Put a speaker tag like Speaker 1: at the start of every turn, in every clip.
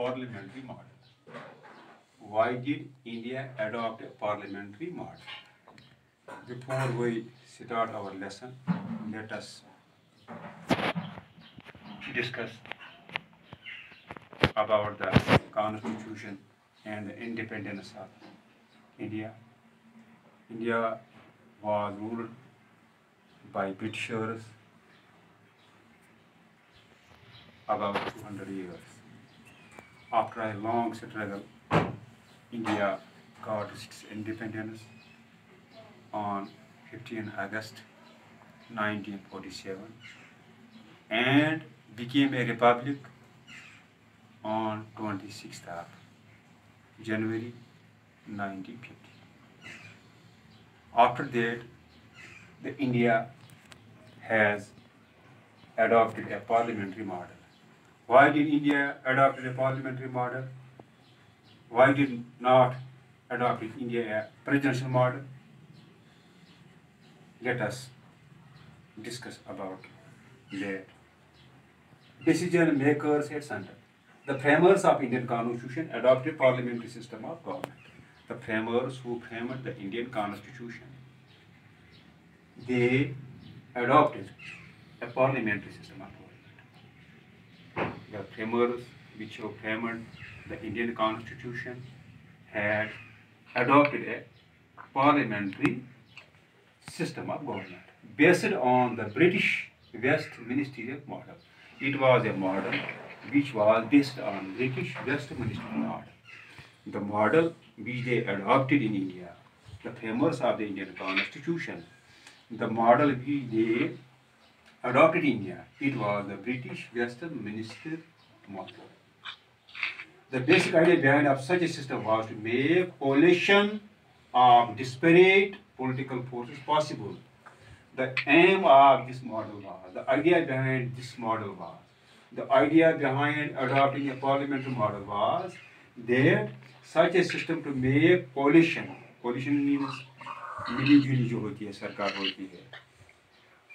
Speaker 1: parliamentary model. Why did India adopt a parliamentary model? Before we start our lesson, let us discuss about the constitution and the independence of India. India was ruled by Britishers about 200 years. After a long struggle, India got its independence on 15 August 1947 and became a republic on 26th of January 1950. After that, the India has adopted a parliamentary model. Why did India adopt a parliamentary model? Why did not adopt India a presidential model? Let us discuss about that. Decision makers at center. The framers of Indian Constitution adopted parliamentary system of government. The framers who framed the Indian Constitution, they adopted a parliamentary system of government. The framers which have framed the Indian Constitution had adopted a parliamentary system of government based on the British Westminster model. It was a model which was based on British Westminster model. The model which they adopted in India, the framers of the Indian Constitution, the model which they adopted in India, it was the British Westminster model. The basic idea behind of such a system was to make coalition of disparate political forces possible. The aim of this model was, the idea behind this model was, the idea behind adopting a parliamentary model was that such a system to make coalition means मिली-जुली जो होती है सरकार होती है,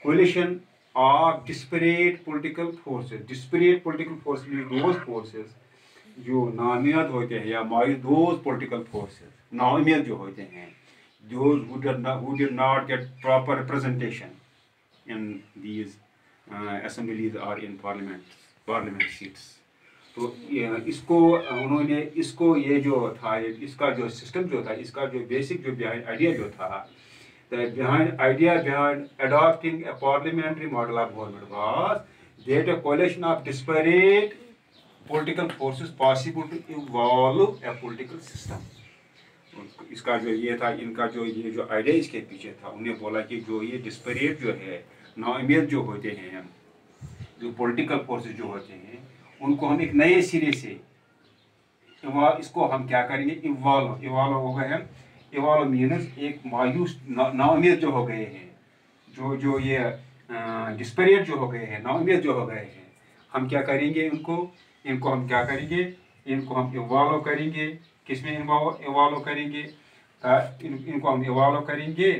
Speaker 1: coalition of disparate political forces. Disparate political forces mean those forces जो नामियत होते हैं या those political forces नामियत जो होते हैं, those who did not get proper representation in these assemblies or in parliament seats. तो इसको उन्होंने इसको ये जो था, इसका जो सिस्टम जो था, इसका जो बेसिक जो behind idea जो था, the behind idea behind adopting a parliamentary model of government was that a coalition of disparate political forces possible to evolve a political system. इसका जो ये था, इनका जो ये जो आइडिया इसके पीछे था, उन्हें बोला कि जो ये डिस्परेट जो है, नाउमीद जो होते हैं, जो पॉलिटिकल फोर्सेस जो होते हैं, उनको हम एक नए सिरे से इसको हम क्या करेंगे, इवॉल्व हो गए हैं. इवॉल्व मीन्स एक मायूस नाउमीद जो हो गए हैं, जो ये डिस्परेट जो हो गए हैं, नाउमीद जो हो गए हैं, हम क्या करेंगे, इनको हम क्या करेंगे, इनको हम इवॉल्व करेंगे. किसमें इवॉल्व करेंगे, इनको हम इवॉल्व करेंगे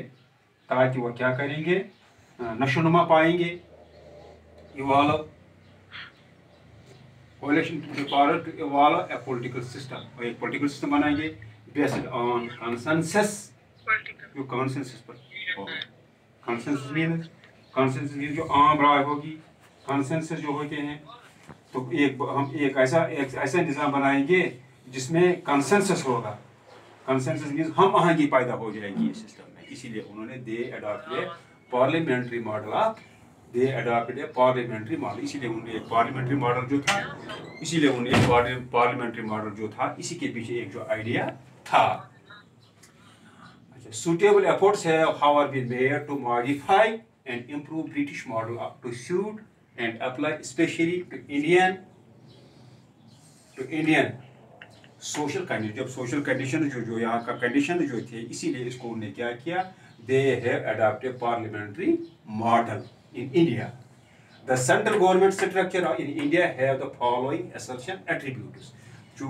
Speaker 1: ताकि वो क्या करेंगे, नशोनुमा पाएंगे. Evolve कोalition to evolve a political system, और एक political system बनाएंगे based on consensus. जो consensus पर होगा, consensus means जो आम राय होगी, consensus जो होते हैं, तो हम एक ऐसा निज़ाम बनाएंगे जिसमें कंसेंसस होगा. कंसेंसस मीन्स हम आगे पैदा हो जाएगी इस सिस्टम में. इसीलिए उन्होंने दे अडॉप्टेड पार्लियामेंट्री मॉडल. इसीलिए उन्हें पार्लियामेंट्री मॉडल जो था, इसी के पीछे एक जो आइडिया था. Suitable efforts have however been made to modify and improve British model to suit and apply especially to Indian social condition. जब सोशल कंडीशन जो यहाँ का कंडीशन जो थे, इसीलिए इसको उन्होंने क्या किया, they have adopted parliamentary model in India. The central government structure in India have the following essential attributes. जो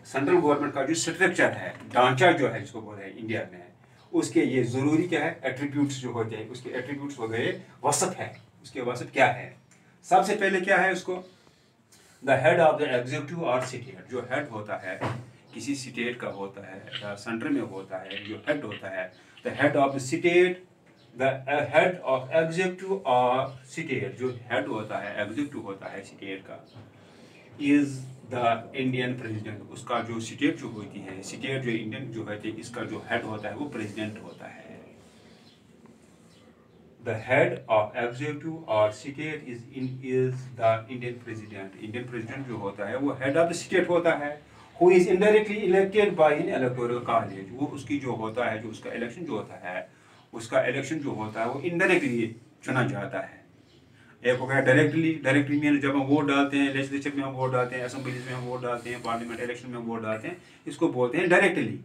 Speaker 1: सेंट्रल गवर्नमेंट का जो स्ट्रक्चर है, ढांचा जो है जिसको बोल रहे हैं इंडिया में, उसके ये ज़रूरी क्या है, एट्रीब्यूट्स जो होते हैं, उसके एट्रीब्यूट्स हो गए वसत है. उसके वसत क्या है, सबसे पहले क्या है उसको, the head of the executive और स्टेट, जो हेड होता है किसी स्टेट का होता है या सेंटर में होता है, जो हेड होता है, the head of the state, the head of executive और स्टेट, जो हेड होता है एग्जीक्यूटिव होता है स्टेट का, इज द इंडियन प्रेसिडेंट, उसका जो स्टेट जो होती है, स्टेट जो इंडियन जो होती है, इसका जो हेड होता है वो प्रेसिडेंट होता है। The head of executive or state is the Indian president. Indian president जो होता है वो head of the state होता है, who is indirectly elected by an electoral college. वो उसकी जो होता है, जो उसका election जो होता है, उसका election जो होता है वो indirectly चुना जाता है। एक हो गया डायरेक्टली, डायरेक्टली मीन जब हम वोट डालते हैं, लेजिस्लेचर में हम वोट डालते हैं, असेंबलीज में हम वोट डालते हैं, पार्लियामेंट इलेक्शन में हम वोट डालते हैं, इसको बोलते हैं directly.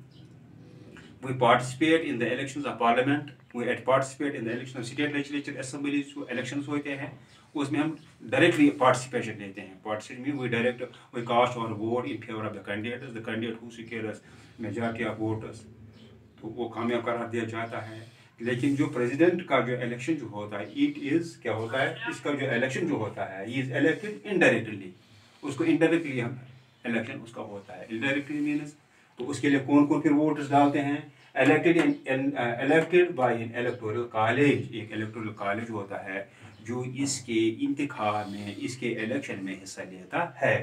Speaker 1: We participate in the elections of parliament, we participate in the election of state legislature assemblies, जो elections होते हैं उसमें हम directly participation लेते हैं। Participation means we cast our vote in favor of the candidate who secures majority of voters, तो वो कामयाब करार दिया जाता है। लेकिन जो प्रेसिडेंट का जो इलेक्शन जो होता है, इट इज क्या होता है, इसका जो इलेक्शन जो होता है, ही इज इलेक्टेड इनडायरेक्टली, उसको इनडायरेक्टली हम इलेक्शन उसका होता है। इनडायरेक्टली मीन्स तो उसके लिए कौन कौन फिर वोटर्स डालते हैं, elected by N electoral college, एक इलेक्टोरल कॉलेज होता है जो इसके इंतखाब में, इसके इलेक्शन में हिस्सा लेता है।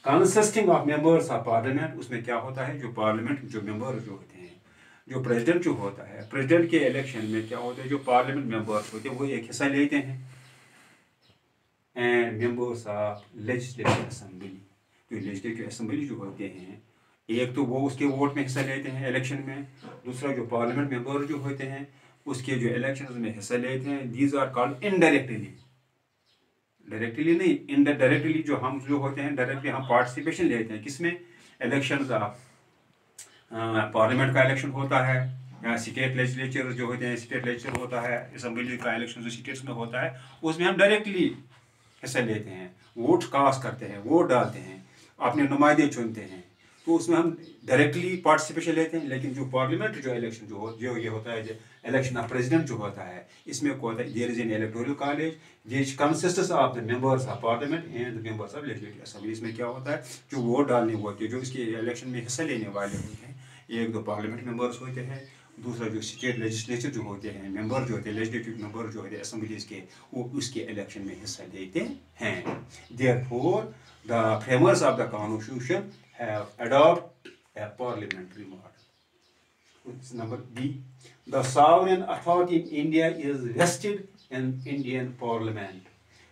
Speaker 1: Consisting of members of parliament, उसमें क्या होता है, जो पार्लियामेंट जो मेंबर जो होते हैं, जो प्रेसिडेंट जो होता है, प्रेसिडेंट के इलेक्शन में क्या होता है, जो पार्लियामेंट मेंबर्स होते हैं वो एक हिस्सा लेते हैं। And members of legislative assembly, जो लेजिस्लेटिव असेंबली जो होते हैं, एक तो वो उसके वोट में हिस्सा लेते हैं इलेक्शन में, दूसरा जो पार्लियामेंट मेंबर जो होते हैं उसके जो इलेक्शन में हिस्सा लेते हैं, these are called indirectly. Directly नहीं, इनडायरेक्टली जो हम जो होते हैं, डायरेक्टली हम पार्टिसिपेशन लेते हैं किसमें, इलेक्शन ऑफ पार्लियामेंट का इलेक्शन होता है, या स्टेट लेजिस्लेचर जो होते हैं, स्टेट लेजिस्लेचर होता है, असेंबली का इलेक्शन जो स्टेट्स में होता है उसमें हम डायरेक्टली हिस्सा लेते हैं, वोट कास्ट करते हैं, वोट डालते हैं, अपने नुमाइंदे चुनते हैं, तो उसमें हम डायरेक्टली पार्टिसिपेशन लेते हैं। लेकिन जो पार्लियामेंट जो इलेक्शन जो ये होता है, जो इलेक्शन ऑफ प्रेसिडेंट जो होता है, इसमें क्या होता है, there is an electoral college which consists of the members of parliament and the members of legislative assembly. इसमें क्या होता है, जो वोट डालने होते हैं, जो इसके इलेक्शन में हिस्सा लेने वाले होते हैं, एक दो पार्लियामेंट मेंबर्स होते हैं, दूसरा जो स्टेट लेजिस्लेचर जो होते हैं, मेंबर जो होते हैं, लेजिस्लेटिव मेंबर जो होते हैं असेंबलीज के, वो उसके इलेक्शन में हिस्सा लेते हैं। Therefore the framers of the constitution have adopt a parliamentary model. It's number B. The sovereign authority in India is vested in Indian Parliament.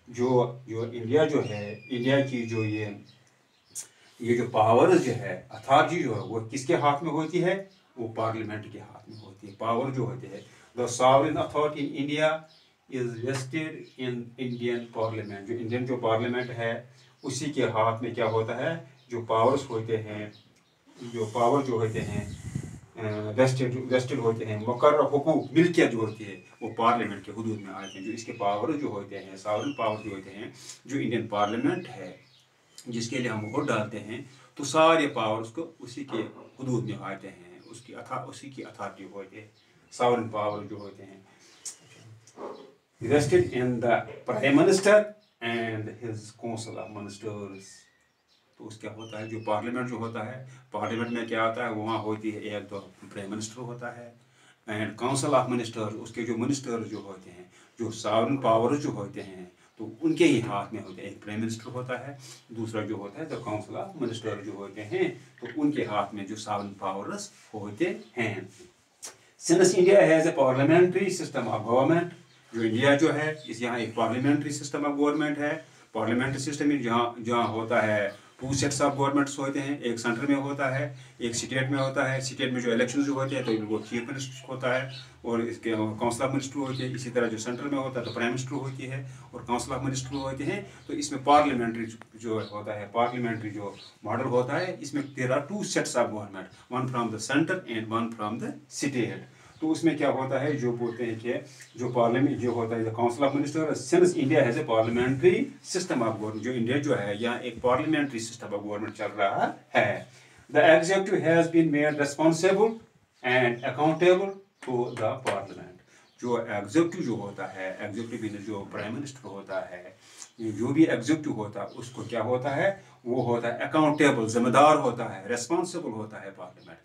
Speaker 1: जो इंडिया जो है, इंडिया की जो ये जो पावर जो है, अथॉरिटी जो है, वो किसके हाथ में होती है, वो पार्लियामेंट के हाथ में होती है। पावर जो होती है, the sovereign authority in India is vested in Indian parliament. जो इंडियन जो पार्लियामेंट है उसी के हाथ में क्या होता है, जो पावर्स होते हैं, जो पावर जो होते हैं वेस्टेड होते हैं, मुकर्रर हुकूक मिल्कियत जो होती है वो पार्लियामेंट के हुदूद में आते हैं। जो इसके पावर जो होते हैं, सॉवरेन पावर जो होते हैं, जो इंडियन पार्लियामेंट है जिसके लिए हम वोट डालते हैं, तो सारे पावर्स को उसी के हुदूद में आते हैं, उसी की अथॉरिटी होती है। सॉवरेन पावर जो होते हैं vested in the prime minister and his council of ministers. तो उसका होता है, जो पार्लियामेंट जो होता है, पार्लियामेंट में क्या होता है, वहाँ होती है एक तो प्राइम मिनिस्टर होता है एंड काउंसिल ऑफ मिनिस्टर, उसके जो मिनिस्टर जो होते हैं, जो सॉवरेन पावर जो होते हैं, तो उनके ही हाथ में होते हैं। एक प्राइम मिनिस्टर होता है, दूसरा जो होता है द काउंसिल ऑफ मिनिस्टर जो होते हैं, तो उनके हाथ में जो सॉवरेन पावर्स होते हैं। Since India has a parliamentary system of government, जो इंडिया जो है इस यहाँ एक पार्लियामेंट्री सिस्टम ऑफ गवर्नमेंट है। पार्लियामेंट्री सिस्टम में जहाँ होता है टू सेट्स ऑफ गवर्नमेंट्स होते हैं, एक सेंटर में होता है, एक स्टेट में होता है। स्टेट में जो इलेक्शन जो होते हैं तो वो चीफ मिनिस्टर होता है और इसके काउंसिल ऑफ मिनिस्टर होती है। इसी तरह जो सेंटर में होता है तो प्राइम मिनिस्टर होती है और काउंसिल ऑफ मिनिस्टर होते हैं। तो इसमें पार्लियामेंट्री जो होता है, पार्लियामेंट्री जो मॉडल होता है, इसमें there are two sets of government, one from the centre and one from the state. तो उसमें क्या होता है, जो बोलते हैं कि जो पार्लियामेंट जो होता है council of minister, since India has a parliamentary system of government, जो इंडिया जो है यहाँ एक पार्लियामेंट्री सिस्टम ऑफ गवर्नमेंट चल रहा है। The executive has been made responsible and accountable to the parliament. जो एग्जीक्यूटिव जो होता है, एग्जीक्यूटिव जो प्राइम मिनिस्टर होता है, जो भी एग्जीक्यूटिव होता है उसको क्या होता है, वो होता है अकाउंटेबल, जिम्मेदार होता है, रेस्पॉन्सिबल होता है पार्लियामेंट।